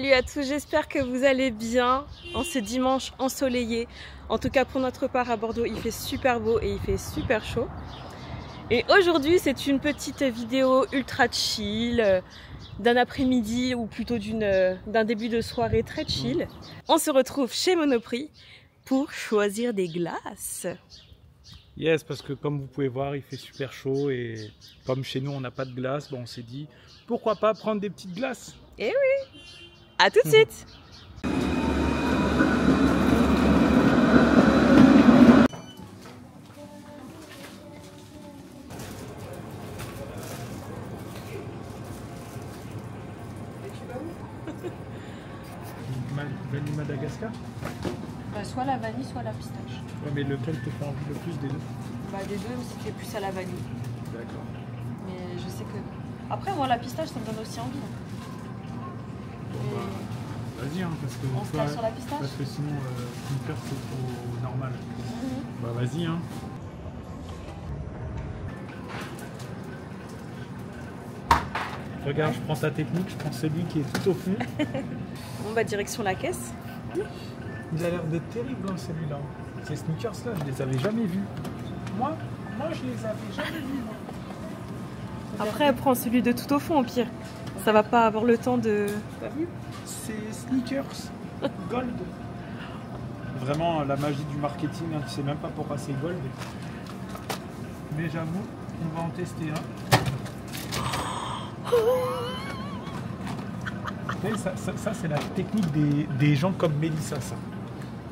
Salut à tous, j'espère que vous allez bien en ce dimanche ensoleillé. En tout cas pour notre part à Bordeaux, il fait super beau et il fait super chaud. Et aujourd'hui c'est une petite vidéo ultra chill, d'un après-midi ou plutôt d'un début de soirée très chill. On se retrouve chez Monoprix pour choisir des glaces. Yes, parce que comme vous pouvez voir, il fait super chaud et comme chez nous on n'a pas de glace, bon, on s'est dit pourquoi pas prendre des petites glaces. Eh oui! À tout de suite! Vanille Madagascar? Soit la vanille, soit la pistache. Ouais, mais lequel te fait envie le plus des deux? Des deux, c'était plus à la vanille. D'accord. Mais je sais que... Après, moi, la pistache, ça me donne aussi envie. Bon, vas-y, hein, parce que On se tape sur la pistache? Parce que sinon, ton cœur c'est trop normal. Bah vas-y, hein. Regarde, je prends ta technique, je prends celui qui est tout au fond. Bon, bah, direction la caisse. Il a l'air d'être terrible, hein, celui-là. Ces sneakers-là, je les avais jamais vus. Moi, je les avais jamais vus. Moi. Après, prends celui de tout au fond, au pire. Ça va pas avoir le temps de... T'as vu? C'est sneakers gold. Vraiment la magie du marketing, hein, tu sais même pas pourquoi c'est gold. Mais j'avoue, on va en tester un. Ça c'est la technique des gens comme Mélissa, ça.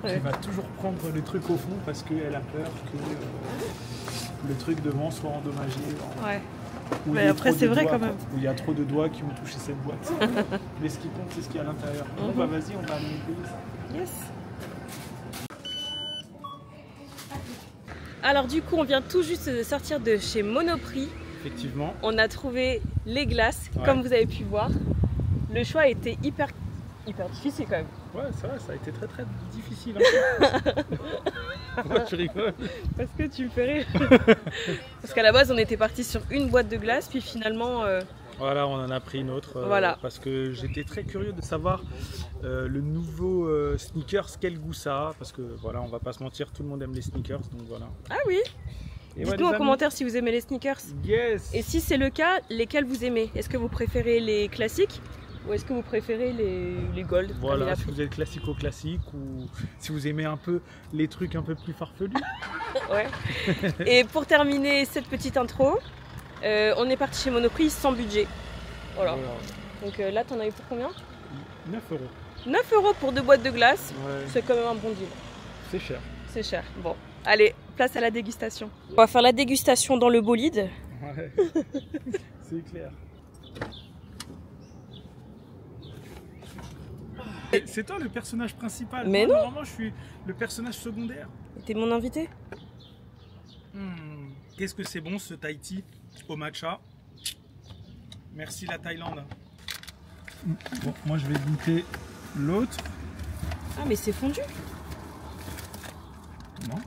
Ouais. Qui va toujours prendre le truc au fond parce qu'elle a peur que le truc devant soit endommagé. Ouais. Ou Mais après, c'est vrai quand même. Où il y a trop de doigts qui ont touché cette boîte. Mais ce qui compte, c'est ce qu'il y a à l'intérieur. Bon, bah vas-y, on va aller payer ça. Yes. Alors du coup, on vient tout juste de sortir de chez Monoprix. Effectivement. On a trouvé les glaces, Ouais. comme vous avez pu voir. Le choix était hyper difficile quand même. Ouais, ça va, ça a été très très difficile. Hein. Moi, je rigole. Parce que tu me fais rire. Parce qu'à la base, on était parti sur une boîte de glace, puis finalement... Voilà, on en a pris une autre. Voilà. Parce que j'étais très curieux de savoir le nouveau sneakers, quel goût ça a. Parce que voilà, on va pas se mentir, tout le monde aime les sneakers. Donc voilà. Ah oui. Et dites-nous en commentaire si vous aimez les sneakers. Yes. Et si c'est le cas, lesquels vous aimez? Est-ce que vous préférez les classiques ou est-ce que vous préférez les gold? Voilà, si vous êtes classico-classique ou si vous aimez un peu les trucs un peu plus farfelus. Ouais. Et pour terminer cette petite intro, on est parti chez Monoprix sans budget. Voilà. Donc là, t'en as eu pour combien? 9 €. 9 € pour 2 boîtes de glace. Ouais. C'est quand même un bon deal. C'est cher. C'est cher. Bon, allez, place à la dégustation. On va faire la dégustation dans le bolide. Ouais. C'est clair. C'est toi le personnage principal. Mais moi, non. normalement, je suis le personnage secondaire. T'es mon invité? Qu'est-ce que c'est bon ce Tahiti au matcha. Merci la Thaïlande. Bon, moi je vais goûter l'autre. Ah, mais c'est fondu. Non.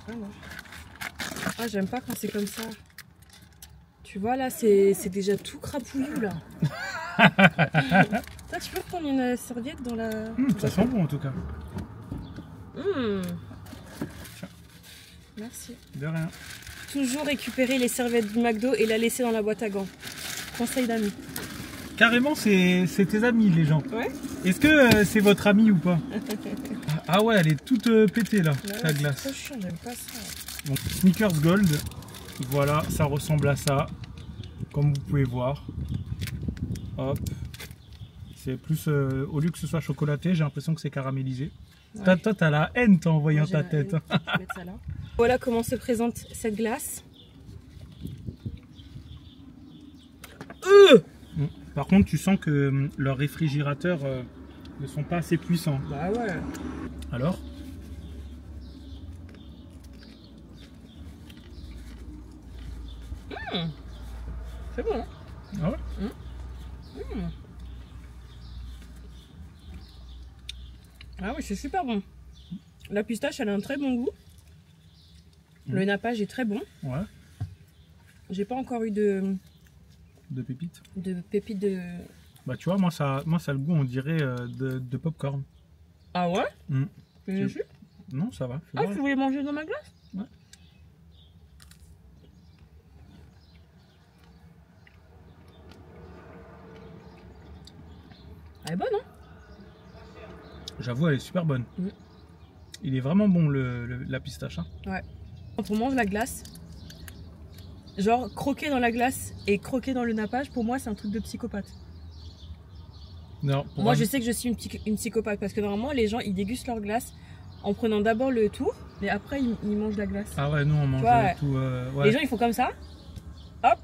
Ah non. Ah, j'aime pas quand c'est comme ça. Tu vois là, c'est déjà tout crapouillou là. Toi, tu peux prendre une serviette dans la... Ça sent bon en tout cas. Merci. De rien. Toujours récupérer les serviettes du McDo et la laisser dans la boîte à gants. Conseil d'amis. Carrément, c'est tes amis les gens. Ouais. Est-ce que c'est votre ami ou pas? Ah ouais, elle est toute pétée là, la glace. C'est trop chiant, j'aime pas ça. Bon, Sneakers Gold, voilà, ça ressemble à ça, comme vous pouvez voir. Hop. C'est plus, au lieu que ce soit chocolaté, j'ai l'impression que c'est caramélisé. Ouais. Toi, t'as la haine en voyant ta tête. Ça là. Voilà comment se présente cette glace. Par contre, tu sens que leurs réfrigérateurs ne sont pas assez puissants. Bah ouais. Alors? C'est bon. Hein? Ah ouais? Ah oui, c'est super bon. La pistache, elle a un très bon goût. Le nappage est très bon. Ouais. J'ai pas encore eu de pépites. De pépites de Bah tu vois, moi ça a le goût, on dirait, de popcorn. Ah ouais? T'es déçu? Non, ça va. Ah, tu voulais manger dans ma glace? Ouais. Elle est bonne, hein? J'avoue, elle est super bonne. Il est vraiment bon la pistache. Hein. Ouais. Quand on mange la glace, genre croquer dans la glace et croquer dans le nappage, pour moi c'est un truc de psychopathe. Non, moi je sais que je suis une psychopathe parce que normalement les gens ils dégustent leur glace en prenant d'abord le tour et après ils mangent la glace. Ah ouais, nous on mange tout. Ouais. Les gens ils font comme ça, hop,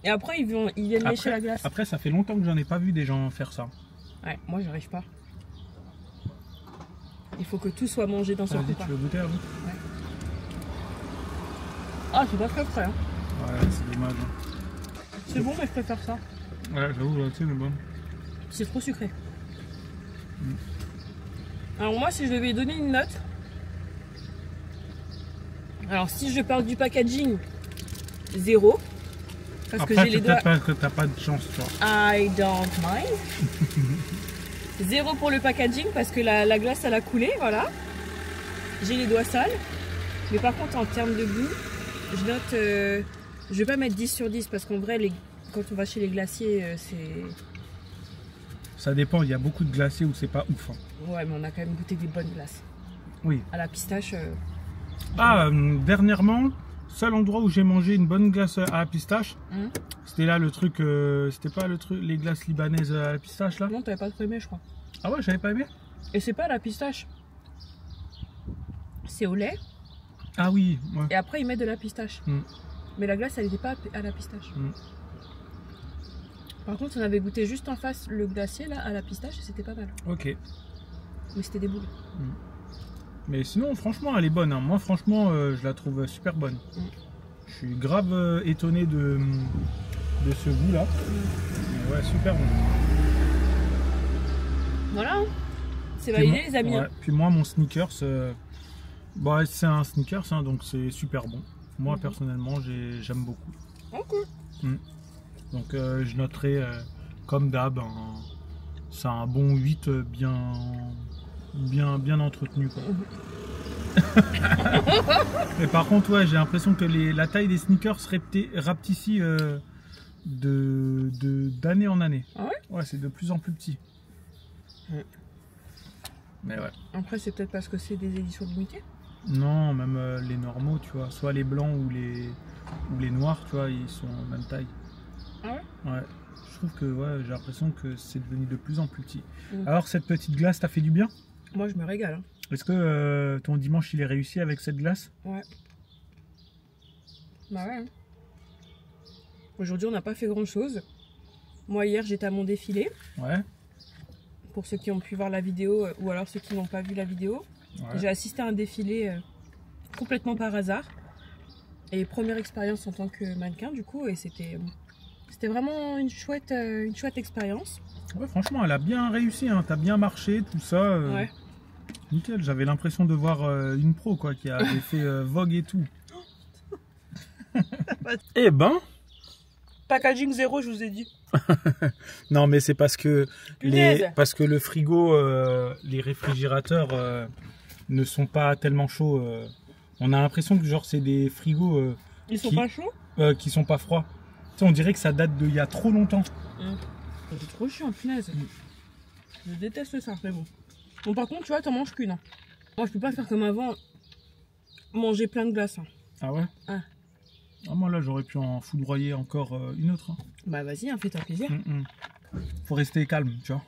et après ils viennent lécher la glace. Après ça fait longtemps que j'en ai pas vu des gens faire ça. Ouais, moi j'arrive pas. Il faut que tout soit mangé dans son repas. Tu veux goûter, Abou? Ouais. Ah, c'est pas très frais. Hein. Ouais, c'est dommage. Hein. C'est bon, mais je préfère ça. Ouais, j'avoue, là, tu sais, mais bon. C'est trop sucré. Alors, moi, si je devais donner une note. Alors, si je parle du packaging, 0. Parce après, que j'ai les doigts. Peut-être que t'as pas de chance, tu vois. I don't mind. 0 pour le packaging parce que la glace elle a coulé, voilà. J'ai les doigts sales. Mais par contre en termes de goût, je note, je vais pas mettre 10 sur 10 parce qu'en vrai quand on va chez les glaciers c'est... Ça dépend, il y a beaucoup de glaciers où c'est pas ouf. Hein. Ouais mais on a quand même goûté des bonnes glaces. Oui. À la pistache. Dernièrement, seul endroit où j'ai mangé une bonne glace à la pistache, c'était là le truc, c'était pas le truc, les glaces libanaises à la pistache là? Non, t'avais pas trop aimé je crois. Ah ouais, j'avais pas aimé? Et c'est pas à la pistache. C'est au lait. Ah oui, ouais. Et après ils mettent de la pistache. Mais la glace elle était pas à la pistache. Par contre on avait goûté juste en face le glacier là à la pistache et c'était pas mal. Ok. Mais c'était des boules. Mais sinon franchement elle est bonne. Hein. Moi franchement je la trouve super bonne. Je suis grave étonné de ce goût là. Mais ouais, super bon. Voilà, c'est validé les amis. Ouais. Puis moi mon Snickers, bah, c'est un Snickers hein, donc c'est super bon. Moi personnellement j'aime beaucoup. Ok. Donc je noterai comme d'hab, c'est un bon 8 bien entretenu quoi. Mais par contre ouais j'ai l'impression que la taille des Snickers rapetit d'année en année. Ah ouais? Ouais, c'est de plus en plus petit. Mais ouais. Après c'est peut-être parce que c'est des éditions limitées. Non, même les normaux, tu vois, soit les blancs ou les noirs, tu vois, ils sont en même taille. Ah ouais? Ouais. Je trouve que ouais, j'ai l'impression que c'est devenu de plus en plus petit. Alors cette petite glace t'a fait du bien? Moi je me régale. Hein. Est-ce que ton dimanche il est réussi avec cette glace? Ouais. Bah ouais. Hein. Aujourd'hui on n'a pas fait grand chose. Moi hier j'étais à mon défilé. Ouais. Pour ceux qui ont pu voir la vidéo ou alors ceux qui n'ont pas vu la vidéo. Ouais. J'ai assisté à un défilé complètement par hasard. Et première expérience en tant que mannequin du coup et c'était vraiment une chouette expérience. Ouais franchement elle a bien réussi, hein. T'as bien marché, tout ça. Ouais. Nickel, j'avais l'impression de voir une pro quoi, qui avait fait Vogue et tout. Eh ben packaging 0 je vous ai dit. Non mais c'est parce que le frigo, les réfrigérateurs ne sont pas tellement chauds. On a l'impression que genre c'est des frigos ils sont pas chauds qui sont pas froids. Tu sais, on dirait que ça date d'il y a trop longtemps. C'est trop chiant, punaise. Je déteste ça, mais bon. Bon par contre tu vois t'en manges qu'une. Hein. Moi je peux pas faire comme avant, manger plein de glace. Hein. Ah ouais? Ah. Ah, moi là j'aurais pu en foudroyer encore une autre. Hein. Bah vas-y, hein, fais-toi plaisir. Faut rester calme, tu vois.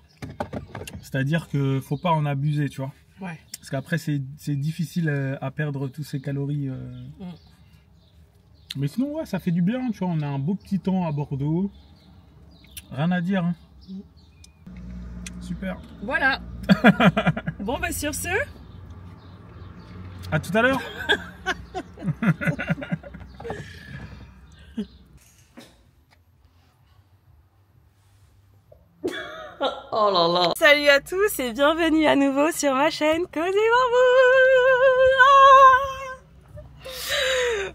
C'est-à-dire que faut pas en abuser, tu vois. Ouais. Parce qu'après c'est difficile à perdre tous ces calories. Mais sinon ouais ça fait du bien, tu vois. On a un beau petit temps à Bordeaux. Rien à dire. Hein. Super. Voilà. Bon bah sur ce. À tout à l'heure. Oh là là. Salut à tous et bienvenue à nouveau sur ma chaîne Cosy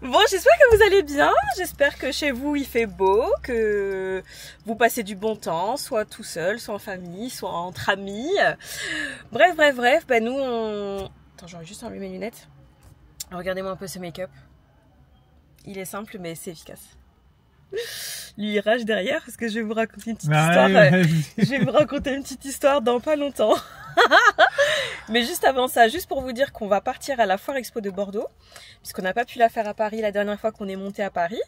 Bambou. Bon, j'espère que vous allez bien, j'espère que chez vous il fait beau, que vous passez du bon temps, soit tout seul, soit en famille, soit entre amis. Bref, ben nous on... Attends, j'aurais juste enlevé mes lunettes. Regardez-moi un peu ce make-up. Il est simple mais c'est efficace. Lui il rage derrière parce que je vais vous raconter une petite histoire. Je vais vous raconter une petite histoire dans pas longtemps. Mais juste avant ça, juste pour vous dire qu'on va partir à la Foire Expo de Bordeaux, puisqu'on n'a pas pu la faire à Paris la dernière fois qu'on est monté à Paris.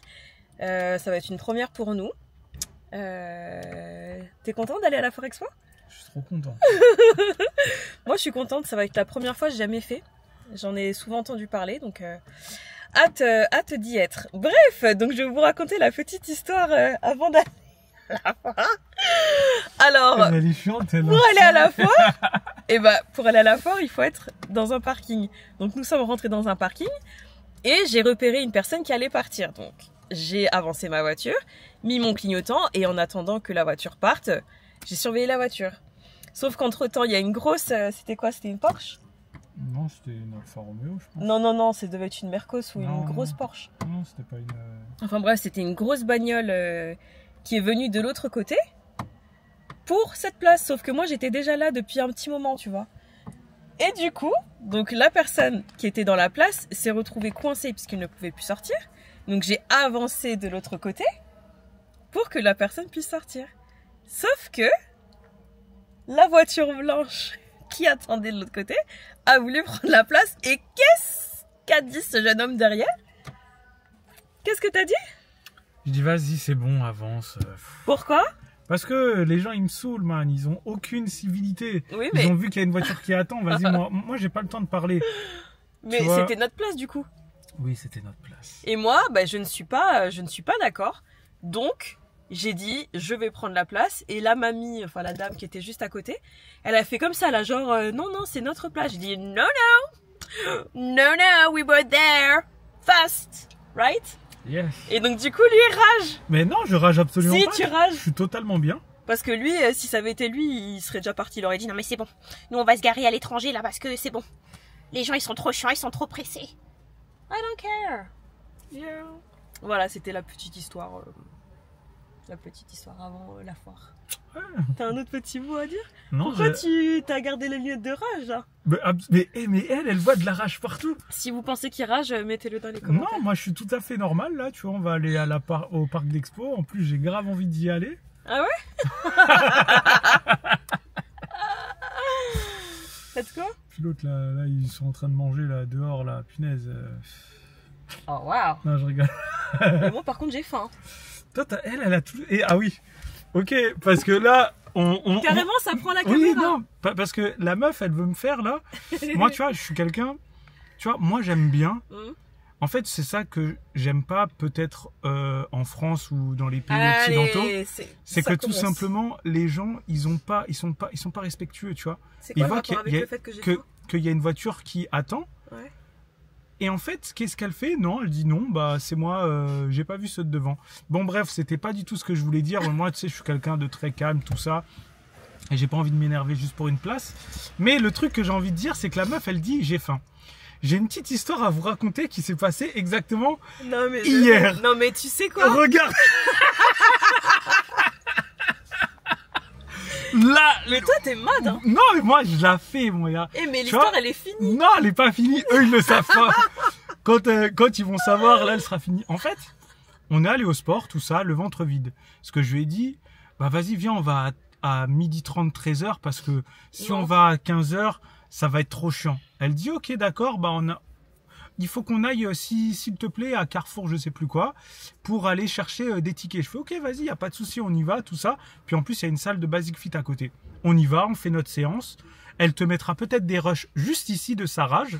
Ça va être une première pour nous. T'es content d'aller à la Foire Expo? Je suis trop content. Moi je suis contente, ça va être la première fois, j'ai jamais fait. J'en ai souvent entendu parler, donc hâte d'y être. Bref, donc je vais vous raconter la petite histoire avant d'aller à la foire. Alors, elle est chiante, pour aller à la foire, et bah, pour aller à la foire, il faut être dans un parking. Donc nous sommes rentrés dans un parking et j'ai repéré une personne qui allait partir. Donc j'ai avancé ma voiture, mis mon clignotant et en attendant que la voiture parte, j'ai surveillé la voiture. Sauf qu'entre temps, il y a une grosse... C'était quoi? C'était une Porsche? Non, c'était une Alfa Romeo, je pense. Non, ça devait être une Mercos ou une grosse Porsche. Non, c'était pas une... Enfin bref, c'était une grosse bagnole qui est venue de l'autre côté pour cette place. Sauf que moi, j'étais déjà là depuis un petit moment, tu vois. Et du coup, donc la personne qui était dans la place s'est retrouvée coincée puisqu'elle ne pouvait plus sortir. Donc j'ai avancé de l'autre côté pour que la personne puisse sortir. Sauf que la voiture blanche qui attendait de l'autre côté a voulu prendre la place. Et qu'est-ce qu'a dit ce jeune homme derrière? Qu'est-ce que t'as dit? Je dis vas-y, c'est bon, avance. Pourquoi? Parce que les gens ils me saoulent, man, ils ont aucune civilité. Oui, mais... Ils ont vu qu'il y a une voiture qui attend, vas-y, moi j'ai pas le temps de parler. Mais c'était notre place du coup. Oui, c'était notre place. Et moi, bah, je ne suis pas d'accord. Donc, j'ai dit, je vais prendre la place. Et la mamie, enfin la dame qui était juste à côté, elle a fait comme ça, là, genre, non, c'est notre place. J'ai dit, no, we were there, fast, right? Yes. Et donc, du coup, lui, il rage. Mais non, je rage absolument pas. Si, tu rages. Je suis totalement bien. Parce que lui, si ça avait été lui, il serait déjà parti. Il aurait dit, non, mais c'est bon. Nous, on va se garer à l'étranger, là, parce que c'est bon. Les gens, ils sont trop chiants, ils sont trop pressés. I don't care. Yeah. Voilà, c'était la petite histoire. Avant la foire. Ouais. T'as un autre petit mot à dire? Non. Pourquoi tu t'as gardé les lunettes de rage là? Mais elle voit de la rage partout. Si vous pensez qu'il rage, mettez-le dans les commentaires. Non, moi je suis tout à fait normal là. Tu vois, on va aller à au parc d'Expo. En plus, j'ai grave envie d'y aller. Ah ouais? Let's go. Puis l'autre là, ils sont en train de manger là dehors là, punaise. Oh waouh. Non, je rigole. Mais moi par contre j'ai faim. Toi, elle a tout. Et ah oui. Ok, parce que là, carrément, ça prend la caméra. Oui, non, parce que la meuf, elle veut me faire là. Moi, tu vois, je suis quelqu'un. Tu vois, moi, j'aime bien. En fait, c'est ça que j'aime pas, peut-être en France ou dans les pays occidentaux. C'est que tout simplement, les gens, ils sont pas respectueux, tu vois. Ils voient qu'il y a une voiture qui attend. Ouais. Et en fait, qu'est-ce qu'elle fait? Non, elle dit non, bah c'est moi, j'ai pas vu ceux de devant. Bon bref, c'était pas du tout ce que je voulais dire. Moi, tu sais, je suis quelqu'un de très calme, tout ça. Et j'ai pas envie de m'énerver juste pour une place. Mais le truc que j'ai envie de dire, c'est que la meuf, elle dit j'ai faim. J'ai une petite histoire à vous raconter qui s'est passée exactement hier. Non mais tu sais quoi? Regarde. Là, mais toi t'es mad hein. Non mais moi je la fais mon gars. Eh mais l'histoire elle est finie. Non elle est pas finie, eux ils le savent pas. Quand ils vont savoir, là elle sera finie. En fait, on est allé au sport, tout ça, le ventre vide. Ce que je lui ai dit, bah vas-y viens on va à 12h30, 13h parce que si on va à 15h, ça va être trop chiant. Elle dit ok d'accord, bah il faut qu'on aille, s'il te plaît, à Carrefour, je sais plus quoi, pour aller chercher des tickets. Je fais, ok, vas-y, y a pas de souci, on y va, tout ça. Puis en plus, il y a une salle de Basic Fit à côté. On y va, on fait notre séance. Elle te mettra peut-être des rushs juste ici de sa rage.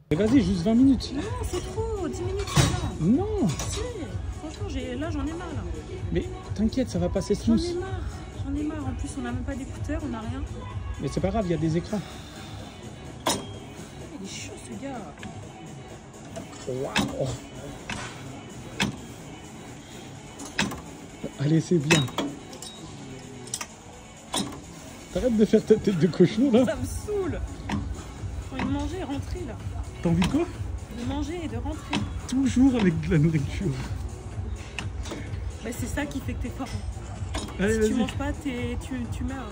Et vas-y, juste 20 minutes. Non, c'est trop, 10 minutes, ça va. Non. Si, franchement, là, j'en ai marre, là. Mais t'inquiète, ça va passer smooth. J'en ai marre. En plus, on n'a même pas d'écouteurs, on n'a rien. Mais c'est pas grave, il y a des écrans. Il est chaud, ce gars. Waouh. Allez, c'est bien. T'arrêtes de faire ta tête de cochon là. Ça me saoule. J'ai envie de manger et rentrer là. T'as envie de quoi? De manger et de rentrer. toujours avec de la nourriture. Bah, c'est ça qui fait que t'es fort. Allez, Si tu manges pas, tu meurs.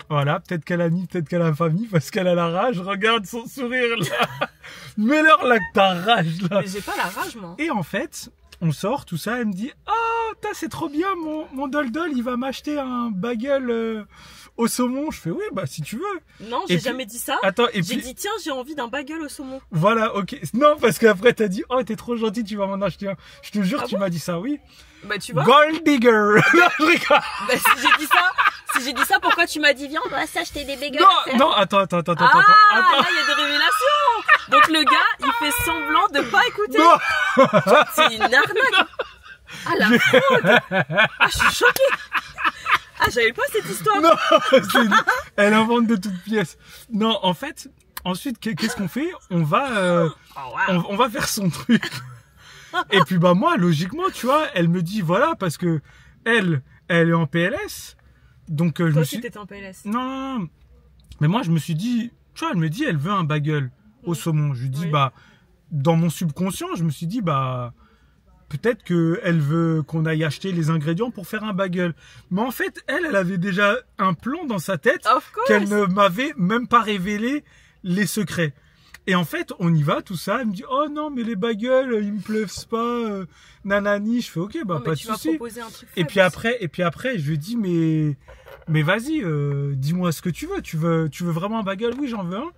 Voilà, peut-être qu'elle a mis, peut-être qu'elle a pas mis, parce qu'elle a la rage. Regarde son sourire là. Mets-leur là que ta rage là. Mais j'ai pas la rage, moi. Et en fait, on sort, tout ça, elle me dit « Ah, c'est trop bien, mon Doldol, il va m'acheter un bagel au saumon. » Je fais « Oui, bah si tu veux. » Non, j'ai jamais dit ça. Attends, et j'ai puis... dit « Tiens, j'ai envie d'un bagel au saumon. » Voilà, ok. Non, parce qu'après, t'as dit « Oh, t'es trop gentil, tu vas m'en acheter un. » Je te jure, tu m'as dit ça, oui. Bah tu vois. Gold digger. Non, je rigole. Bah si j'ai dit ça, pourquoi tu m'as dit viens on va s'acheter des bagels? Non, attends. Là il y a des révélations. Donc le gars il fait semblant de pas écouter. Non. C'est une arnaque. Ah la fraude. Ah je suis choquée. Ah j'avais pas cette histoire. Non, elle invente de toutes pièces. Non, en fait, ensuite qu'est-ce qu'on fait? On va on va faire son truc. Et puis bah moi logiquement tu vois elle me dit voilà parce que elle est en PLS donc je me suis t'étais en PLS. non mais moi je me suis dit tu vois elle me dit elle veut un bagel au saumon, je lui dis bah dans mon subconscient je me suis dit bah peut-être que elle veut qu'on aille acheter les ingrédients pour faire un bagel, mais en fait elle avait déjà un plan dans sa tête qu'elle ne m'avait même pas révélé les secrets. Et en fait, on y va, tout ça. Elle me dit, oh non, mais les bagels, ils me plaisent pas, nanani. Je fais, ok, bah, pas de souci. Et puis après, je lui dis, mais vas-y, dis-moi ce que tu veux. Tu veux vraiment un bagel? Oui, j'en veux un.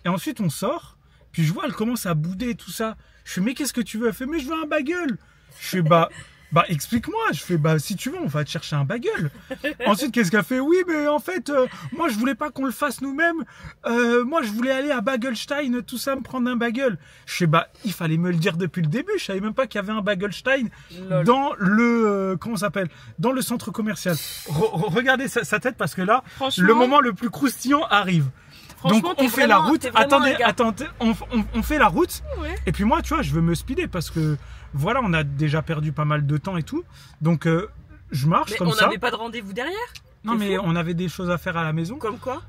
Et ensuite, on sort. Puis je vois, elle commence à bouder, tout ça. Je fais, mais qu'est-ce que tu veux? Elle fait, mais je veux un bagel. Je fais, bah, explique-moi. Je fais, bah, si tu veux, on va te chercher un bagel. Ensuite, qu'est-ce qu'elle fait? Oui, mais en fait, moi, je voulais pas qu'on le fasse nous-mêmes. Moi, je voulais aller à Bagelstein, tout ça, me prendre un bagel. Je fais, bah, il fallait me le dire depuis le début. Je savais même pas qu'il y avait un Bagelstein dans le, comment ça s'appelle? Dans le centre commercial. Regardez sa tête parce que là, le moment le plus croustillant arrive. Donc on fait la route. Attendez, on fait la route. Ouais. Et puis moi, tu vois, je veux me speeder parce que voilà, on a déjà perdu pas mal de temps et tout. Donc je marche comme ça. On n'avait pas de rendez-vous derrière? Non, mais on avait des choses à faire à la maison. Comme quoi?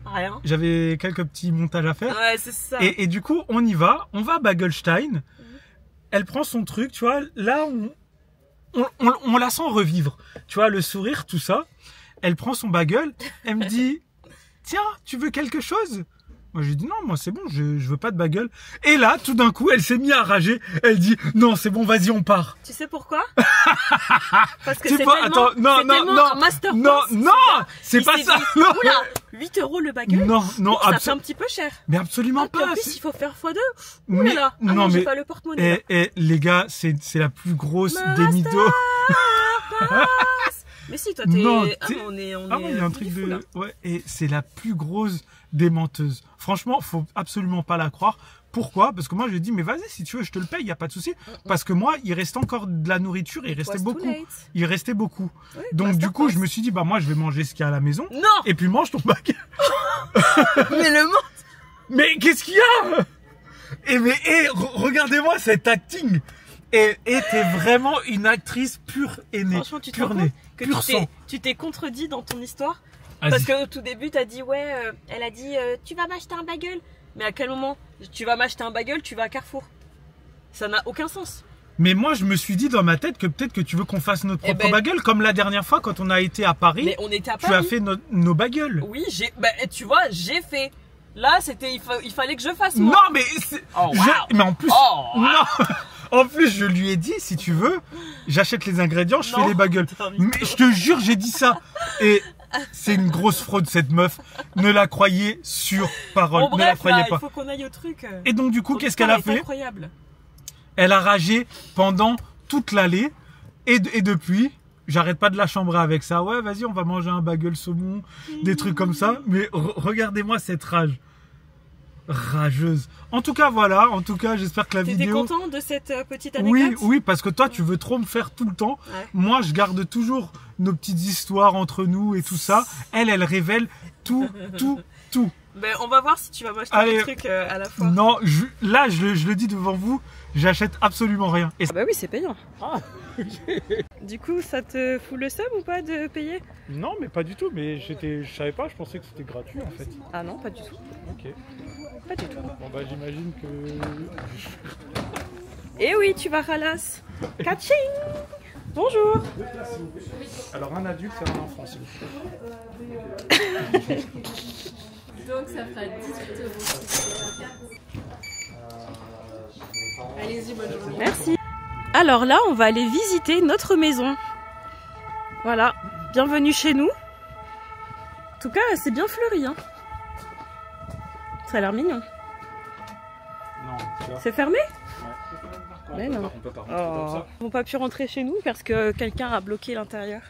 Rien. J'avais quelques petits montages à faire. Ouais, c'est ça. Et du coup, on y va. On va à Bagelstein. Elle prend son truc, tu vois. Là, on la sent revivre. Tu vois, le sourire, tout ça. Elle prend son bagel. Elle me dit... Tiens, tu veux quelque chose? Moi, j'ai dit non, moi c'est bon, je veux pas de bagel. Et là, tout d'un coup, elle s'est mise à rager. Elle dit non, c'est bon, vas-y, on part. Tu sais pourquoi? Parce que c'est tellement un masterclass. Non, c'est pas ça. Dit, oula, 8 € le bagel. Non, ça fait un petit peu cher. Mais absolument pas. En plus, il faut faire x2. Oulala, non, j'ai pas le porte-monnaie. Et les gars, c'est la plus grosse des mythos. Mais si, toi, t'es... on est il y a un truc de... Ouais, et c'est la plus grosse des menteuses. Franchement, faut absolument pas la croire. Pourquoi? Parce que moi, je lui ai dit, mais vas-y, si tu veux, je te le paye, il n'y a pas de souci. Parce que moi, il restait encore de la nourriture, il restait beaucoup. Oui, donc, du coup, je me suis dit, bah, moi, je vais manger ce qu'il y a à la maison. Non! Et puis, mange ton bagel. Mais le monde! Mais qu'est-ce qu'il y a? Regardez-moi cette acting. Et t'es vraiment une actrice pure et née. Franchement, tu te rends compte que tu t'es contredit dans ton histoire? Parce qu'au tout début, t'as dit, elle a dit, tu vas m'acheter un bagel. Mais à quel moment? Tu vas m'acheter un bagel, tu vas à Carrefour. Ça n'a aucun sens. Mais moi, je me suis dit dans ma tête que peut-être que tu veux qu'on fasse notre propre bagel, comme la dernière fois quand on a été à Paris. Mais on était à Paris. Tu as fait nos bagels. Oui, tu vois, j'ai fait. Là, il fallait que je fasse moi. Non, mais mais en plus, non. En plus, je lui ai dit, si tu veux, j'achète les ingrédients, je fais les bagels. Mais je te jure, j'ai dit ça. Et c'est une grosse fraude, cette meuf. Ne la croyez sur parole. Bon, bref, ne la croyez pas. Il faut qu'on aille au truc. Et donc, du coup, qu'est-ce qu'elle a fait? Incroyable. Elle a ragé pendant toute l'allée. Et depuis, j'arrête pas de la chambrer avec ça. Ouais, vas-y, on va manger un bagel saumon, des trucs comme ça. Mais regardez-moi cette rage. Rageuse. En tout cas, voilà. En tout cas, j'espère que la vidéo... T'étais content de cette petite anecdote? Oui, parce que toi, tu veux trop me faire tout le temps. Ouais. Moi, je garde toujours nos petites histoires entre nous et tout ça. Elle révèle tout. Ben, on va voir si tu vas m'acheter des trucs à la fois. Non, là, je le dis devant vous, j'achète absolument rien. Ah bah oui, c'est payant. Du coup, ça te fout le seum ou pas de payer? Non, mais pas du tout. Mais je savais pas, je pensais que c'était gratuit en fait. Ah non, pas du tout. Ok. Pas du tout. Bon bah j'imagine que... Eh oui, tu vas ralasse. Catching. Bonjour. Alors un adulte et un enfant s'il vous plaît. Donc ça fera 18 €. Allez-y, bonne journée. Merci. Alors là, on va aller visiter notre maison. Voilà, bienvenue chez nous. En tout cas, c'est bien fleuri, hein. Ça a l'air mignon. Non, tu vois. C'est fermé? Ouais. Mais non. On peut pas rentrer comme ça. On n'a pas pu rentrer chez nous parce que quelqu'un a bloqué l'intérieur.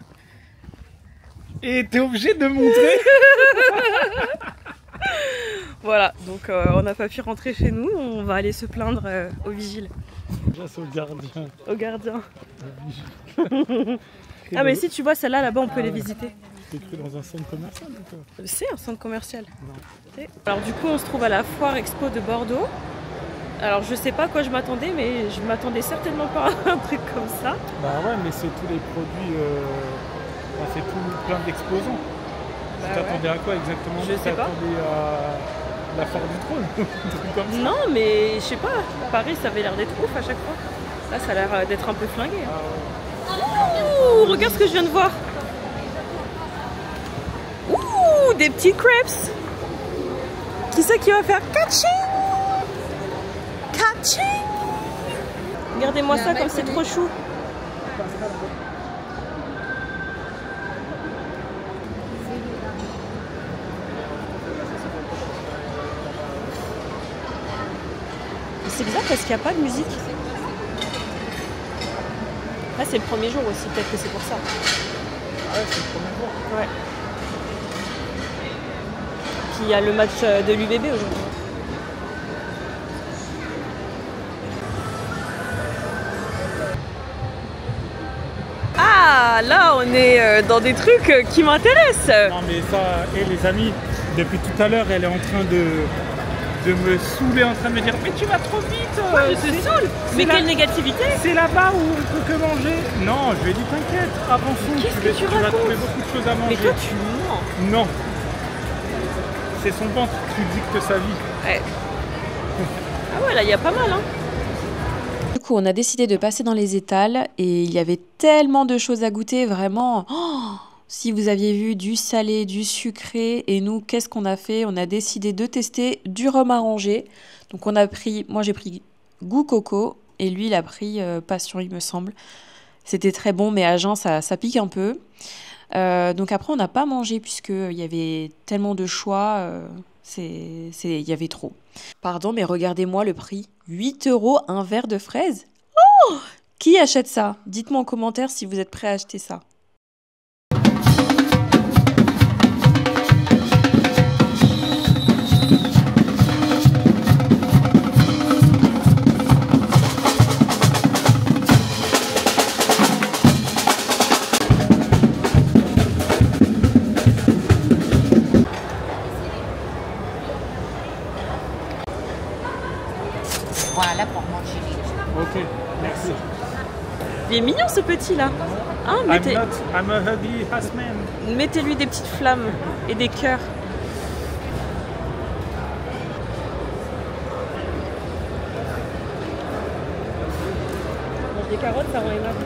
Et t'es obligé de montrer. Voilà, donc on n'a pas pu rentrer chez nous. On va aller se plaindre au vigile. Grâce au gardien. Au gardien. Ah mais si tu vois celle-là, là-bas, on peut les visiter. T'es cru dans un centre commercial ou quoi? C'est un centre commercial. Non. Alors du coup, on se trouve à la Foire Expo de Bordeaux. Alors je sais pas à quoi je m'attendais, mais je m'attendais certainement pas à un truc comme ça. Bah ouais, mais c'est tous les produits... Enfin, c'est tout plein d'exposants. Bah Tu t'attendais à quoi exactement? Je sais pas. Tu t'attendais à la Foire du Trône un truc comme ça? Non, mais je sais pas. Paris, ça avait l'air d'être ouf à chaque fois. Là, ça a l'air d'être un peu flingué. Ah ouais. Ouh, regarde ce que je viens de voir. Ouh, des petits crepes. Qui c'est qui va faire catching? Catching. Regardez-moi ça comme c'est trop chou. C'est bizarre parce qu'il n'y a pas de musique. Là, c'est le premier jour aussi, peut-être que c'est pour ça. Ah ouais, c'est le premier jour. Ouais. Puis il y a le match de l'UBB aujourd'hui. Ah, là, on est dans des trucs qui m'intéressent. Non mais ça, et les amis, depuis tout à l'heure, elle est en train de me saouler, en train de me dire mais tu vas trop vite. Je te saoule. Mais quelle négativité. C'est là-bas où on peut que manger. Non, je lui ai dit t'inquiète, avançons. Qu'est-ce que tu vas racontes? trouver beaucoup de choses à manger. Mais toi, tu mens. Non. C'est son ventre qui dicte sa vie. Ouais. Ah ouais, là, il y a pas mal, hein. Du coup, on a décidé de passer dans les étals et il y avait tellement de choses à goûter, vraiment. Oh, si vous aviez vu du salé, du sucré, et nous, qu'est-ce qu'on a fait? On a décidé de tester du rhum arrangé. Donc on a pris, moi j'ai pris goût coco et lui il a pris passion, il me semble. C'était très bon, mais à jeun ça pique un peu. Donc après on n'a pas mangé puisqu'il y avait tellement de choix, il y avait trop. Pardon, mais regardez-moi le prix. 8 € un verre de fraises. Oh, qui achète ça? Dites-moi en commentaire si vous êtes prêts à acheter ça. Voilà pour manger. Ok, merci. Il est mignon ce petit là. Hein, I'm a ugly ass man. mettez-lui des petites flammes et des cœurs. Mange des carottes, ça rend aimable.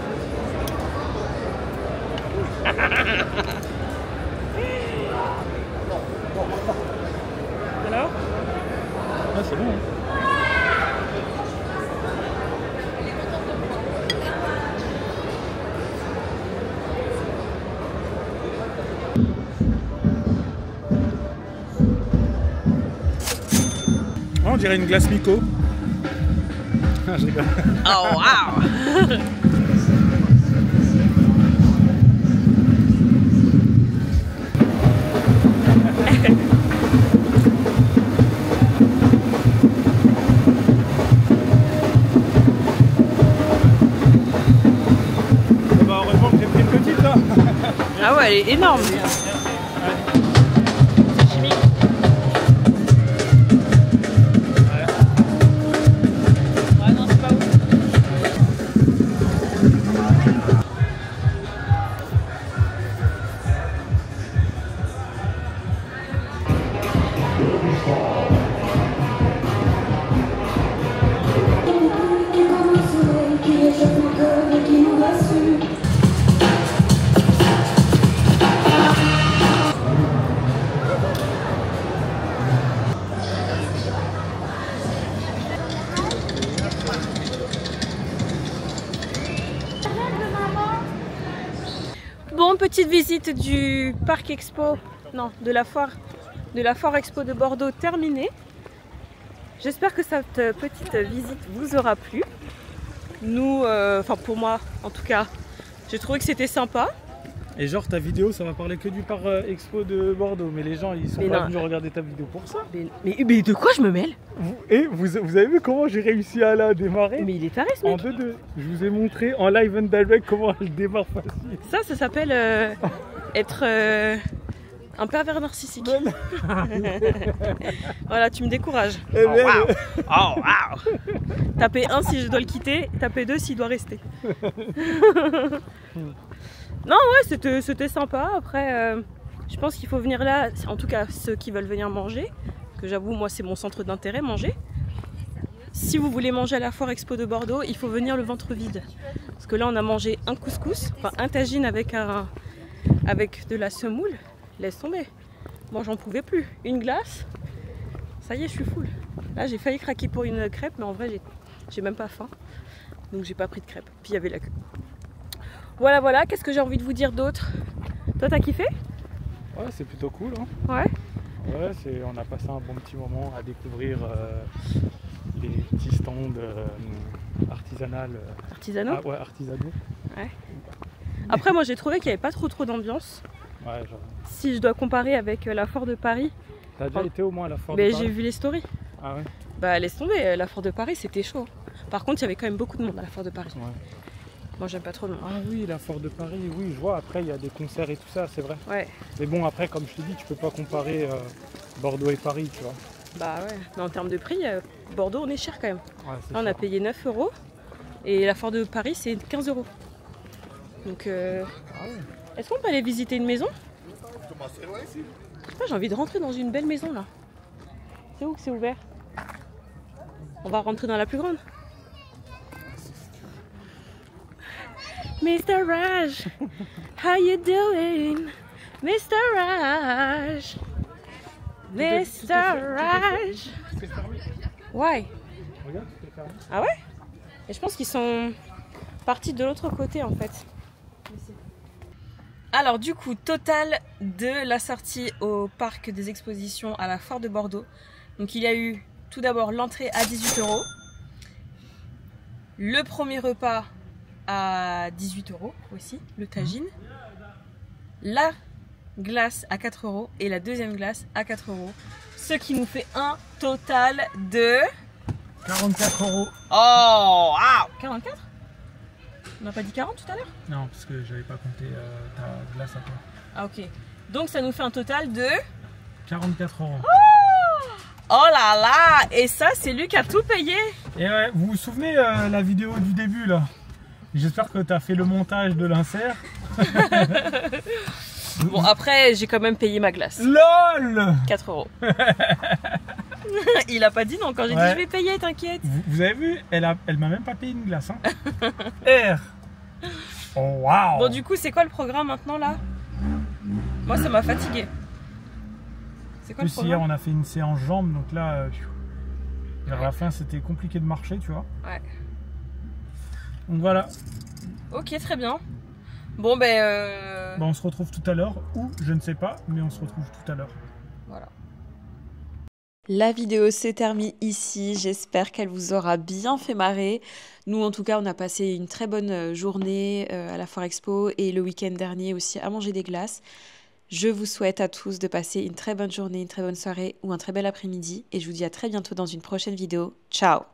Alors? Ah, c'est bon. Hein. On dirait une glace Miko. Ah, je rigole. Oh waouh! Bah, heureusement que j'ai pris une petite là. Ah ouais, elle est énorme. Ah non, c'est pas ouf. petite visite du parc expo, non, de la foire expo de Bordeaux terminée. J'espère que cette petite visite vous aura plu. Nous, enfin pour moi en tout cas, j'ai trouvé que c'était sympa. Et genre ta vidéo ça va parler que du parc expo de Bordeaux, mais les gens ils sont pas venus regarder ta vidéo pour ça. Mais de quoi je me mêle? Vous avez vu comment j'ai réussi à la démarrer? Mais il est taré ce mec. En 2-2. Je vous ai montré en live and direct comment elle démarre facile. Ça s'appelle être un pervers narcissique. Voilà, tu me décourages. Oh, wow. Oh, wow. Taper 1 si je dois le quitter, taper 2 s'il doit rester. Non, ouais, c'était sympa. Après, je pense qu'il faut venir là, en tout cas ceux qui veulent venir manger, que j'avoue, moi c'est mon centre d'intérêt, manger. Si vous voulez manger à la foire expo de Bordeaux, il faut venir le ventre vide. Parce que là, on a mangé un couscous, enfin un tagine avec de la semoule. Laisse tomber. Moi, j'en pouvais plus. Une glace, ça y est, je suis full. Là, j'ai failli craquer pour une crêpe, mais en vrai, j'ai même pas faim. Donc, j'ai pas pris de crêpe. Puis, il y avait la queue. Voilà, voilà. Qu'est-ce que j'ai envie de vous dire d'autre? Toi, t'as kiffé? Ouais, c'est plutôt cool. Hein. Ouais. Ouais, on a passé un bon petit moment à découvrir les petits stands artisanaux. Ah, ouais, artisanaux. Ouais. Après, moi, j'ai trouvé qu'il n'y avait pas trop d'ambiance. Ouais, genre... Si je dois comparer avec la foire de Paris. T'as déjà été au moins à la foire de Paris? J'ai vu les stories. Ah ouais? Bah laisse tomber, la foire de Paris c'était chaud. Par contre il y avait quand même beaucoup de monde à la foire de Paris. Ouais. Moi j'aime pas trop le monde. Ah oui, la foire de Paris, oui je vois, après il y a des concerts et tout ça, c'est vrai. Ouais. Mais bon après comme je te dis, tu peux pas comparer Bordeaux et Paris, tu vois. Bah ouais, mais en termes de prix, Bordeaux on est cher quand même. Ouais, là on a payé 9 € et la foire de Paris c'est 15 €. Donc ah ouais. Est-ce qu'on peut aller visiter une maison? J'ai envie de rentrer dans une belle maison là. C'est où que c'est ouvert? On va rentrer dans la plus grande. Mr. Raj, how you doing? Mr. Raj, Mr. Raj. Why? Ah ouais? Et je pense qu'ils sont partis de l'autre côté en fait. Alors du coup, total de la sortie au parc des expositions à la foire de Bordeaux. Donc il y a eu tout d'abord l'entrée à 18 €, le premier repas à 18 € aussi, le tagine, la glace à 4 € et la deuxième glace à 4 €. Ce qui nous fait un total de... 44 €. Oh wow. 44? On n'a pas dit 40 tout à l'heure? Non, parce que j'avais pas compté ta glace à toi. Ah ok. Donc ça nous fait un total de... 44 €. Oh là là! Et ça, c'est lui qui a tout payé! Et ouais, vous vous souvenez la vidéo du début là? J'espère que tu as fait le montage de l'insert. Bon, après, j'ai quand même payé ma glace. LOL! 4 €. Il a pas dit non quand j'ai dit je vais payer, t'inquiète. Vous avez vu? Elle m'a même pas payé une glace. Hein. R. Oh waouh! Bon, du coup, c'est quoi le programme maintenant là? Moi, ça m'a fatigué. C'est quoi le programme? Hier, on a fait une séance jambes, donc là, vers la fin, c'était compliqué de marcher, tu vois. Ouais. Donc voilà. Ok, très bien. Bon, ben. Bon, on se retrouve tout à l'heure, ou je ne sais pas, mais on se retrouve tout à l'heure. Voilà. La vidéo se termine ici, j'espère qu'elle vous aura bien fait marrer. Nous en tout cas on a passé une très bonne journée à la Foire Expo et le week-end dernier aussi à manger des glaces. Je vous souhaite à tous de passer une très bonne journée, une très bonne soirée ou un très bel après-midi et je vous dis à très bientôt dans une prochaine vidéo. Ciao!